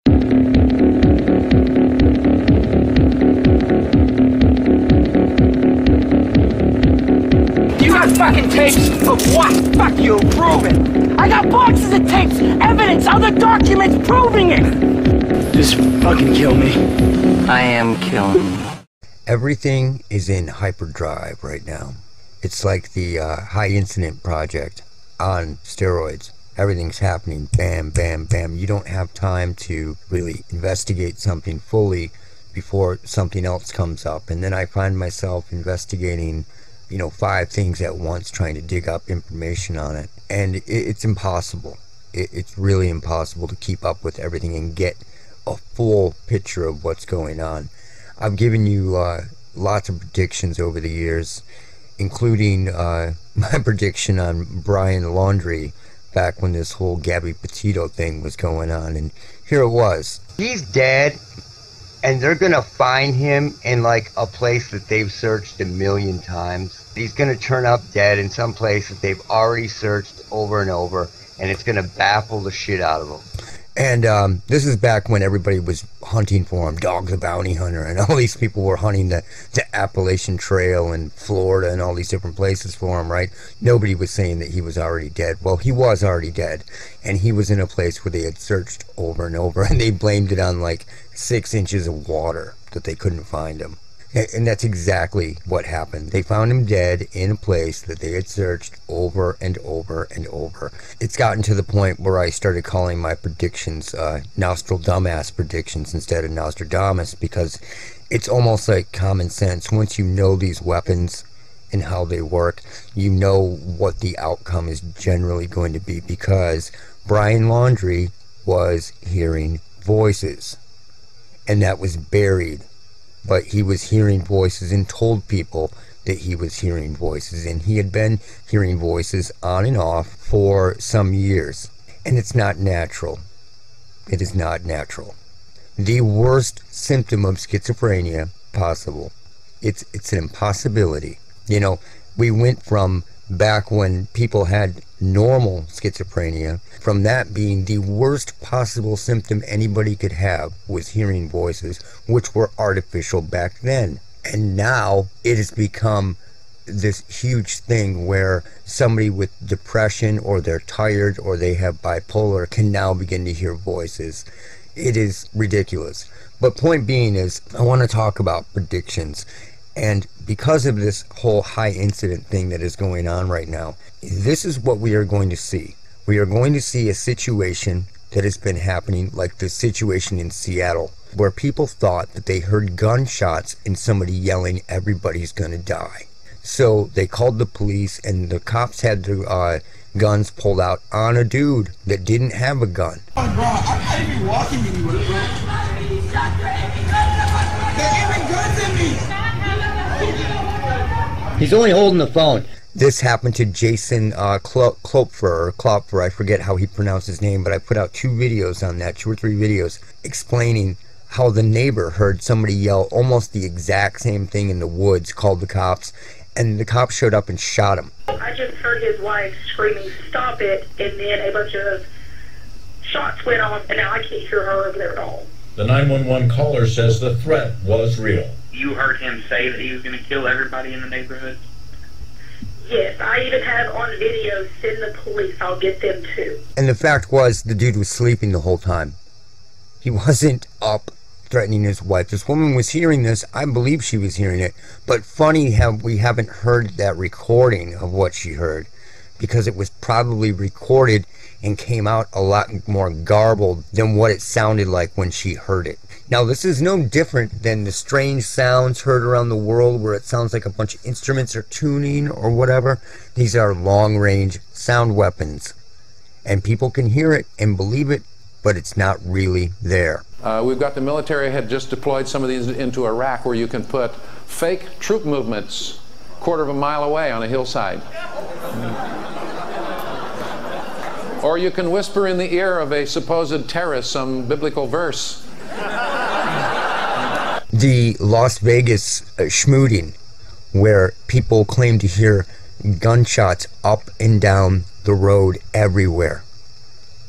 You got fucking tapes of what? Fuck you, prove it. I got boxes of tapes, evidence, other documents proving it. Just fucking kill me. I am killing you. Everything is in hyperdrive right now. It's like the high incident project on steroids. Everything's happening, bam, bam, bam. You don't have time to really investigate something fully before something else comes up. And then I find myself investigating, 5 things at once, trying to dig up information on it. And it's impossible. It's really impossible to keep up with everything and get a full picture of what's going on. I've given you lots of predictions over the years, including my prediction on Brian Laundrie back when this whole Gabby Petito thing was going on, and here it was. He's dead, and they're gonna find him in like a place that they've searched a million times. He's gonna turn up dead in some place that they've already searched over and over, and it's gonna baffle the shit out of them. And this is back when everybody was hunting for him, Dog the Bounty Hunter, and all these people were hunting the Appalachian Trail in Florida and all these different places for him, right? Nobody was saying that he was already dead. Well, he was already dead, and he was in a place where they had searched over and over, and they blamed it on like 6 inches of water that they couldn't find him. And that's exactly what happened. They found him dead in a place that they had searched over and over and over. It's gotten to the point where I started calling my predictions Nostradamus predictions instead of Nostradamus, because it's almost like common sense. Once you know these weapons and how they work, you know what the outcome is generally going to be, because Brian Laundrie was hearing voices, and that was buried. But he was hearing voices and told people that he was hearing voices, and he had been hearing voices on and off for some years. And it's not natural. It is not natural. The worst symptom of schizophrenia possible. It's an impossibility. We went from back when people had normal schizophrenia, from that being the worst possible symptom anybody could have was hearing voices, which were artificial back then. And now it has become this huge thing where somebody with depression, or they're tired, or they have bipolar, can now begin to hear voices. It is ridiculous. But point being is, I want to talk about predictions. And because of this whole high incident thing that is going on right now, this is what we are going to see. We are going to see a situation that has been happening, like the situation in Seattle, where people thought that they heard gunshots and somebody yelling, "Everybody's gonna die." So they called the police, and the cops had their guns pulled out on a dude that didn't have a gun. Oh, bro, I'm not even walking anywhere, bro. They're aiming guns at me. He's only holding the phone. This happened to Jason Klopfer. I forget how he pronounced his name, but I put out 2 videos on that, 2 or 3 videos, explaining how the neighbor heard somebody yell almost the exact same thing in the woods, called the cops, and the cops showed up and shot him. I just heard his wife screaming, "Stop it," and then a bunch of shots went off, and now I can't hear her over there at all. The 911 caller says the threat was real. You heard him say that he was going to kill everybody in the neighborhood? Yes, I even have on video, "Send the police, I'll get them too." And the fact was, the dude was sleeping the whole time. He wasn't up threatening his wife. This woman was hearing this. I believe she was hearing it. But funny how we haven't heard that recording of what she heard, because it was probably recorded and came out a lot more garbled than what it sounded like when she heard it. Now, this is no different than the strange sounds heard around the world where it sounds like a bunch of instruments are tuning or whatever. These are long-range sound weapons, and people can hear it and believe it, but it's not really there. We've got the military had just deployed some of these into Iraq, where you can put fake troop movements a quarter of a mile away on a hillside. Or you can whisper in the ear of a supposed terrorist some biblical verse. The Las Vegas schmooting, where people claim to hear gunshots up and down the road everywhere.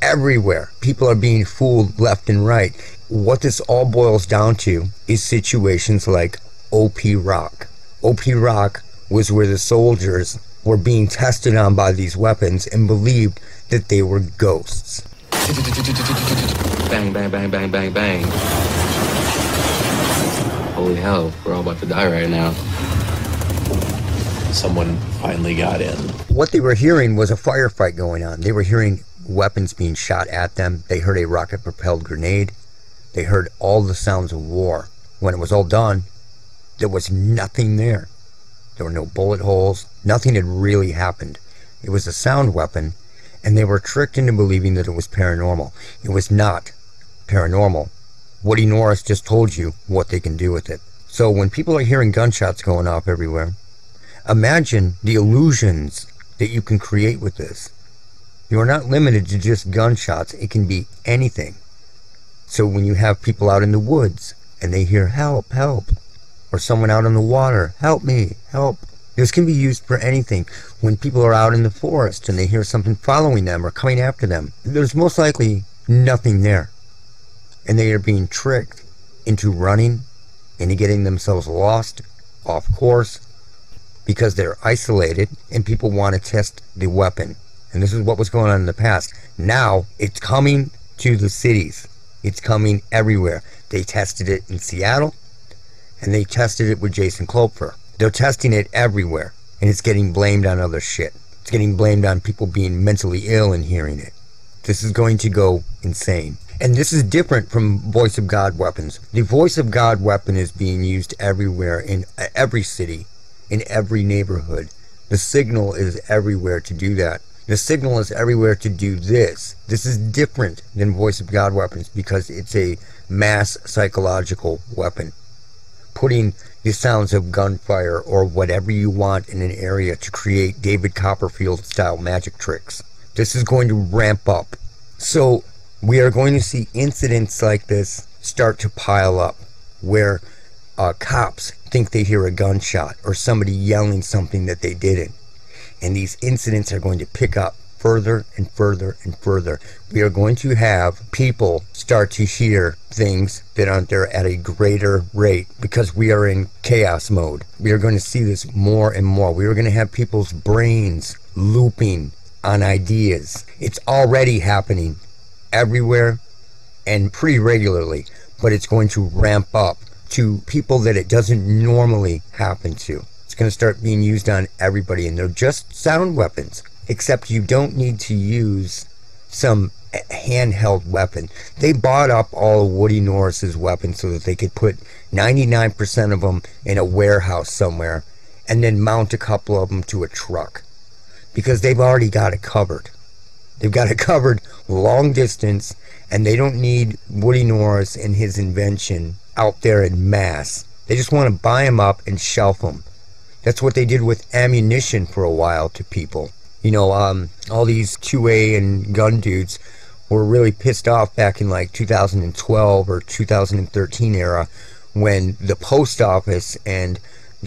everywhere. People are being fooled left and right. What this all boils down to is situations like OP Rock. OP Rock was where the soldiers were being tested on by these weapons and believed that they were ghosts. Bang, bang, bang, bang, bang, bang. Holy hell, we're all about to die right now. Someone finally got in. What they were hearing was a firefight going on. They were hearing weapons being shot at them. They heard a rocket-propelled grenade. They heard all the sounds of war. When it was all done, there was nothing there. There were no bullet holes. Nothing had really happened. It was a sound weapon, and they were tricked into believing that it was paranormal. It was not paranormal. Woody Norris just told you what they can do with it. So when people are hearing gunshots going off everywhere, imagine the illusions that you can create with this. You are not limited to just gunshots. It can be anything. So when you have people out in the woods and they hear help, help, or someone out on the water, help me, help. This can be used for anything. When people are out in the forest and they hear something following them or coming after them, there's most likely nothing there. And they are being tricked into running, into getting themselves lost, off course, because they're isolated and people want to test the weapon. And this is what was going on in the past. Now it's coming to the cities. It's coming everywhere. They tested it in Seattle, and they tested it with Jason Klopfer. They're testing it everywhere, and it's getting blamed on other shit. It's getting blamed on people being mentally ill and hearing it. This is going to go insane. And this is different from Voice of God weapons. The Voice of God weapon is being used everywhere, in every city, in every neighborhood. The signal is everywhere to do that. The signal is everywhere to do this. This is different than Voice of God weapons because it's a mass psychological weapon. Putting the sounds of gunfire or whatever you want in an area to create David Copperfield style magic tricks. This is going to ramp up. So we are going to see incidents like this start to pile up where cops think they hear a gunshot or somebody yelling something that they didn't. And these incidents are going to pick up further and further and further. We are going to have people start to hear things that aren't there at a greater rate because we are in chaos mode. We are going to see this more and more. We are going to have people's brains looping on ideas. It's already happening everywhere and pretty regularly, but it's going to ramp up to people that it doesn't normally happen to. It's going to start being used on everybody, and they're just sound weapons, except you don't need to use some handheld weapon. They bought up all of Woody Norris's weapons so that they could put 99% of them in a warehouse somewhere and then mount a couple of them to a truck because they've already got it covered. They've got it covered long distance, and they don't need Woody Norris and his invention out there in mass. They just want to buy them up and shelf them. That's what they did with ammunition for a while to people. You know, all these QA and gun dudes were really pissed off back in like 2012 or 2013 era when the post office and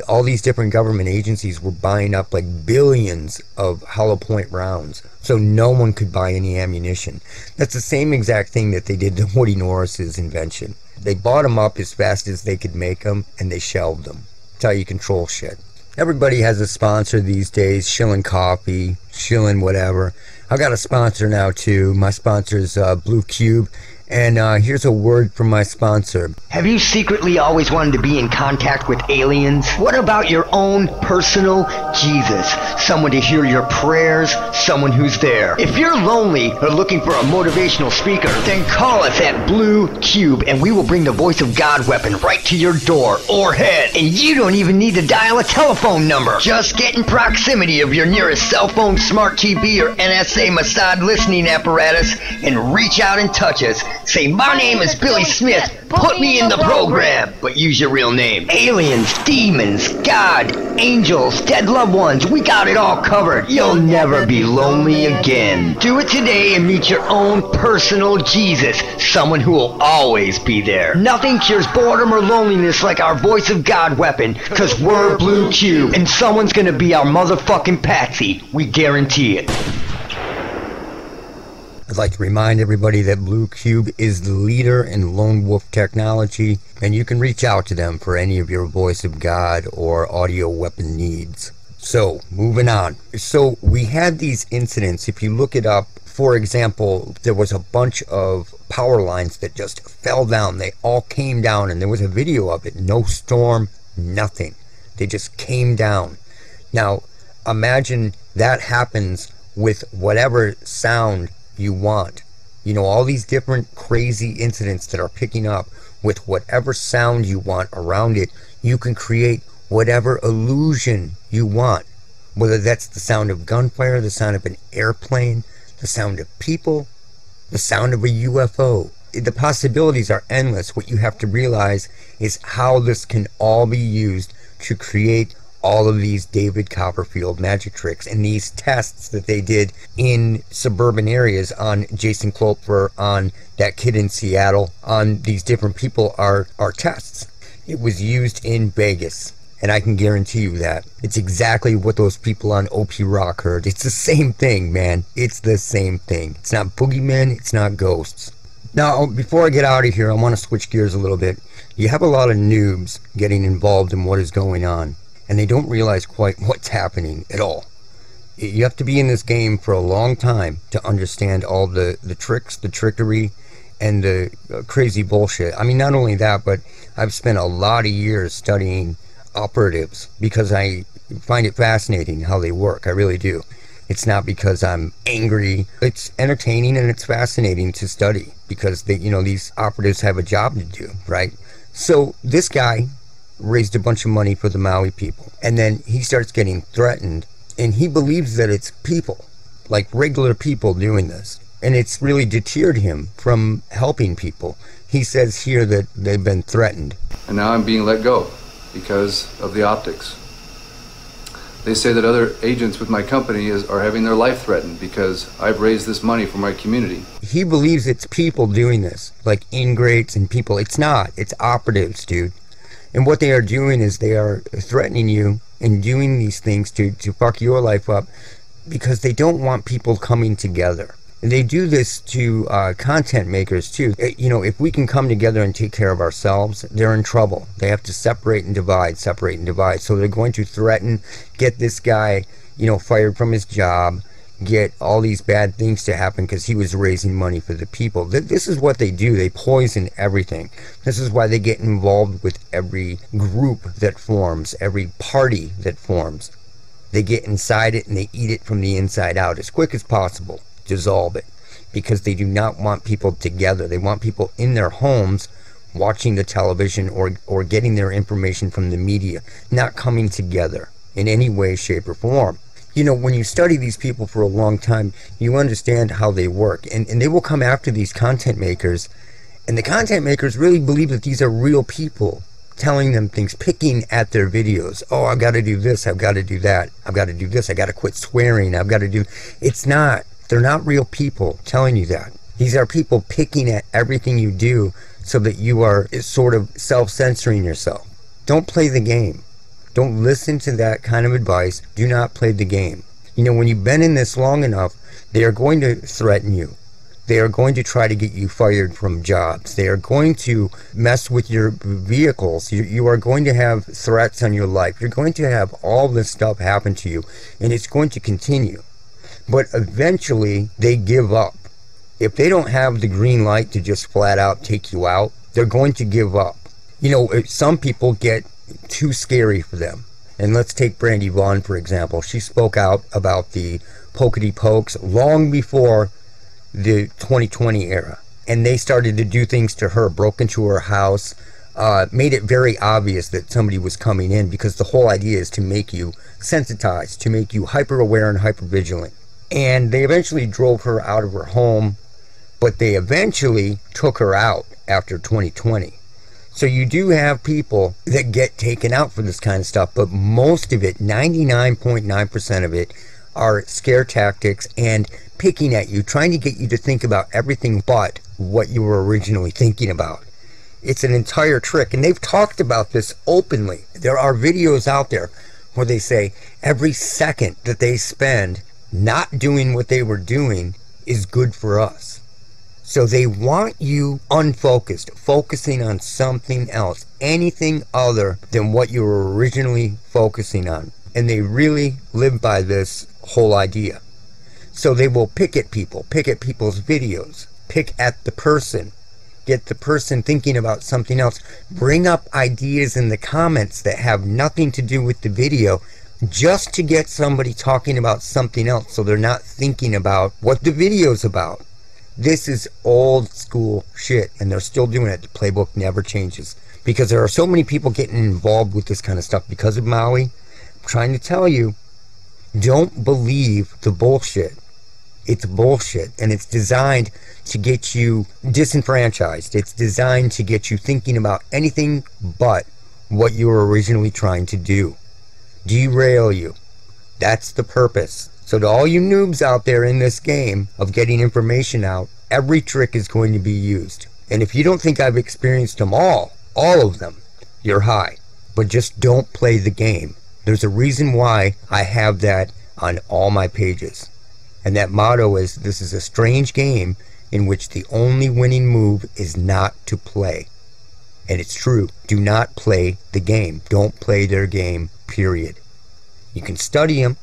all these different government agencies were buying up like billions of hollow point rounds so no one could buy any ammunition. That's the same exact thing that they did to Woody Norris's invention. They bought them up as fast as they could make them and they shelved them. That's how you control shit. Everybody has a sponsor these days, Shillin' Coffee, Shillin' whatever. I got a sponsor now too. My sponsor is Blue Cube. And here's a word from my sponsor. Have you secretly always wanted to be in contact with aliens? What about your own personal Jesus? Someone to hear your prayers, someone who's there. If you're lonely or looking for a motivational speaker, then call us at Blue Cube and we will bring the Voice of God weapon right to your door or head. And you don't even need to dial a telephone number. Just get in proximity of your nearest cell phone, smart TV, or NSA Mossad listening apparatus and reach out and touch us. Say, my name is Billy Smith, put me in the program, but use your real name. Aliens, demons, God, angels, dead loved ones, we got it all covered. You'll never be lonely again. Do it today and meet your own personal Jesus, someone who will always be there. Nothing cures boredom or loneliness like our Voice of God weapon, cause we're Blue Cube, and someone's gonna be our motherfucking patsy. We guarantee it. I'd like to remind everybody that Blue Cube is the leader in lone wolf technology, and you can reach out to them for any of your voice of God or audio weapon needs. So, moving on. So, we had these incidents. If you look it up, for example, there was a bunch of power lines that just fell down. They all came down, and there was a video of it. No storm, nothing. They just came down. Now, imagine that happens with whatever sound you want. You know, all these different crazy incidents that are picking up with whatever sound you want around it. You can create whatever illusion you want, whether that's the sound of gunfire, the sound of an airplane, the sound of people, the sound of a UFO. The possibilities are endless. What you have to realize is how this can all be used to create all of these David Copperfield magic tricks, and these tests that they did in suburban areas on Jason Klopfer, on that kid in Seattle, on these different people are tests. It was used in Vegas, and I can guarantee you that. It's exactly what those people on OP Rock heard. It's the same thing, man. It's the same thing. It's not boogeymen, it's not ghosts. Now, before I get out of here, I want to switch gears a little bit. You have a lot of noobs getting involved in what is going on, and they don't realize quite what's happening at all. You have to be in this game for a long time to understand all the tricks, the trickery, and the crazy bullshit. I mean, not only that, but I've spent a lot of years studying operatives because I find it fascinating how they work. I really do. It's not because I'm angry. It's entertaining and it's fascinating to study because they, you know, these operatives have a job to do, right? So this guy raised a bunch of money for the Maui people, and then he starts getting threatened, and he believes that it's people, like regular people, doing this, and it's really deterred him from helping people. He says here that they've been threatened, and now I'm being let go because of the optics. They say that other agents with my company are having their life threatened because I've raised this money for my community. He believes it's people doing this, like ingrates and people. It's not. It's operatives, dude. And what they are doing is they are threatening you and doing these things to fuck your life up because they don't want people coming together. And they do this to content makers too. You know, if we can come together and take care of ourselves, they're in trouble. They have to separate and divide. So they're going to threaten, get this guy, you know, fired from his job, get all these bad things to happen because he was raising money for the people. This is what they do. They poison everything. This is why they get involved with every group that forms, every party that forms. They get inside it and they eat it from the inside out as quick as possible. Dissolve it, because they do not want people together. They want people in their homes watching the television or getting their information from the media, not coming together in any way, shape, or form. You know, when you study these people for a long time, you understand how they work, and they will come after these content makers, and the content makers really believe that these are real people telling them things, picking at their videos. Oh, I've got to do this, I've got to do that, I've got to do this, I got to quit swearing, I've got to do... It's not. They're not real people telling you that. These are people picking at everything you do so that you are sort of self-censoring yourself. Don't play the game. Don't listen to that kind of advice. Do not play the game. You know, when you've been in this long enough, they are going to threaten you. They are going to try to get you fired from jobs. They are going to mess with your vehicles. You are going to have threats on your life. You're going to have all this stuff happen to you, and it's going to continue. But eventually, they give up. If they don't have the green light to just flat out take you out, they're going to give up. You know, some people get too scary for them. And let's take Brandy Vaughn, for example. She spoke out about the pokety pokes long before the 2020 era. And they started to do things to her, broke into her house, made it very obvious that somebody was coming in, because the whole idea is to make you sensitized, to make you hyper aware and hyper vigilant. And they eventually drove her out of her home, but they eventually took her out after 2020. So you do have people that get taken out for this kind of stuff, but most of it, 99.9% of it, are scare tactics and picking at you, trying to get you to think about everything but what you were originally thinking about. It's an entire trick, and they've talked about this openly. There are videos out there where they say every second that they spend not doing what they were doing is good for us. So they want you unfocused, focusing on something else, anything other than what you were originally focusing on. And they really live by this whole idea. So they will pick at people's videos, pick at the person, get the person thinking about something else, bring up ideas in the comments that have nothing to do with the video, just to get somebody talking about something else so they're not thinking about what the video's about. This is old school shit, and they're still doing it. The playbook never changes, because there are so many people getting involved with this kind of stuff because of Maui. I'm trying to tell you, don't believe the bullshit. It's bullshit, and it's designed to get you disenfranchised. It's designed to get you thinking about anything but what you were originally trying to do. Derail you. That's the purpose. So to all you noobs out there in this game of getting information out, every trick is going to be used. And if you don't think I've experienced them all of them, you're high. But just don't play the game. There's a reason why I have that on all my pages. And that motto is, this is a strange game in which the only winning move is not to play. And it's true. Do not play the game. Don't play their game, period. You can study them.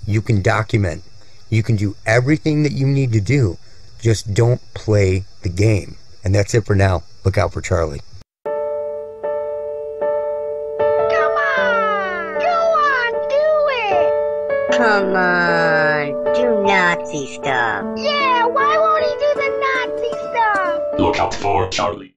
You can document. You can do everything that you need to do. Just don't play the game. And that's it for now. Look out for Charlie. Come on! Go on, do it! Come on, do Nazi stuff. Yeah, why won't he do the Nazi stuff? Look out for Charlie.